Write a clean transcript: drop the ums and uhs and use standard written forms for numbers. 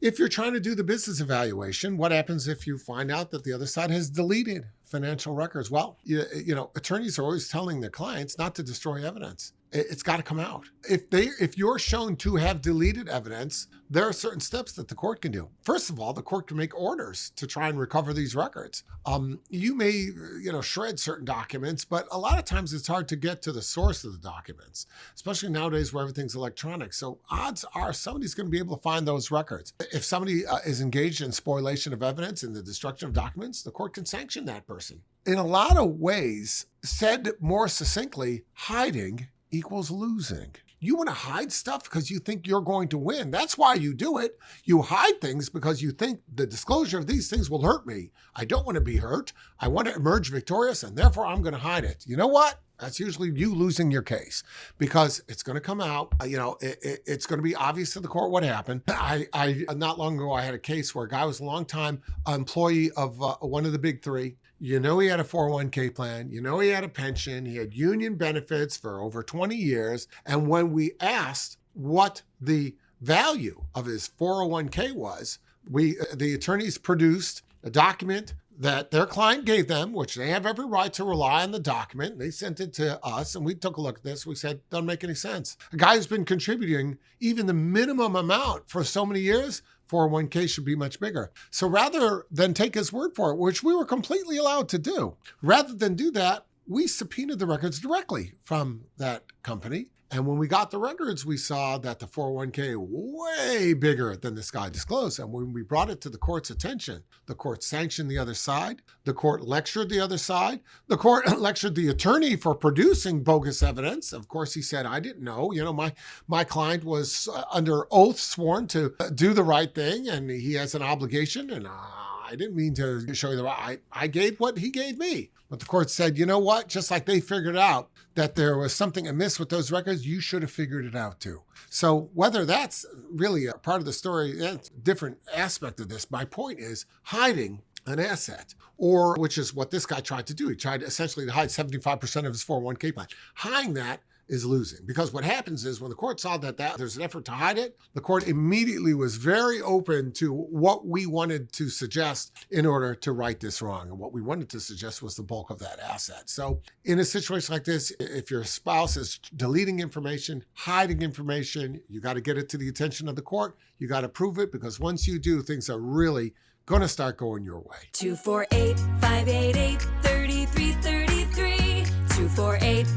If you're trying to do the business evaluation, what happens if you find out that the other side has deleted financial records? Well, attorneys are always telling their clients not to destroy evidence. It's got to come out. If you're shown to have deleted evidence, there are certain steps that the court can do. First of all, the court can make orders to try and recover these records. You may, shred certain documents, but a lot of times it's hard to get to the source of the documents, especially nowadays where everything's electronic. So odds are somebody's going to be able to find those records. If somebody is engaged in spoliation of evidence and the destruction of documents, the court can sanction that person. In a lot of ways, said more succinctly, hiding equals losing. You want to hide stuff because you think you're going to win. That's why you do it. You hide things because you think the disclosure of these things will hurt me. I don't want to be hurt. I want to emerge victorious, and therefore I'm going to hide it. You know what? That's usually you losing your case because it's going to come out. It's going to be obvious to the court what happened. Not long ago, I had a case where a guy was a longtime employee of one of the big three. He had a 401k plan. He had a pension. He had union benefits for over 20 years. And when we asked what the value of his 401k was, the attorneys produced a document that their client gave them, which they have every right to rely on the document. They sent it to us, and we took a look at this. We said, doesn't make any sense. A guy who's been contributing even the minimum amount for so many years, 401k should be much bigger. So rather than take his word for it, which we were completely allowed to do, rather than do that, we subpoenaed the records directly from that company. And when we got the records, we saw that the 401k way bigger than this guy disclosed. And when we brought it to the court's attention, the court sanctioned the other side. The court lectured the other side. The court lectured the attorney for producing bogus evidence. Of course, he said, I didn't know. My client was under oath sworn to do the right thing, and he has an obligation. And I didn't mean to show you the right. I gave what he gave me. But the court said, you know what? Just like they figured out that there was something amiss with those records, you should have figured it out too. So whether that's really a part of the story, that's a different aspect of this. My point is hiding an asset, which is what this guy tried to do. He tried essentially to hide 75% of his 401k plan. Hiding that is losing, because what happens is when the court saw that there's an effort to hide it, the court immediately was very open to what we wanted to suggest in order to right this wrong. And what we wanted to suggest was the bulk of that asset. So in a situation like this, if your spouse is deleting information, hiding information, you got to get it to the attention of the court. You got to prove it, because once you do, things are really going to start going your way. 248-588-3333. 248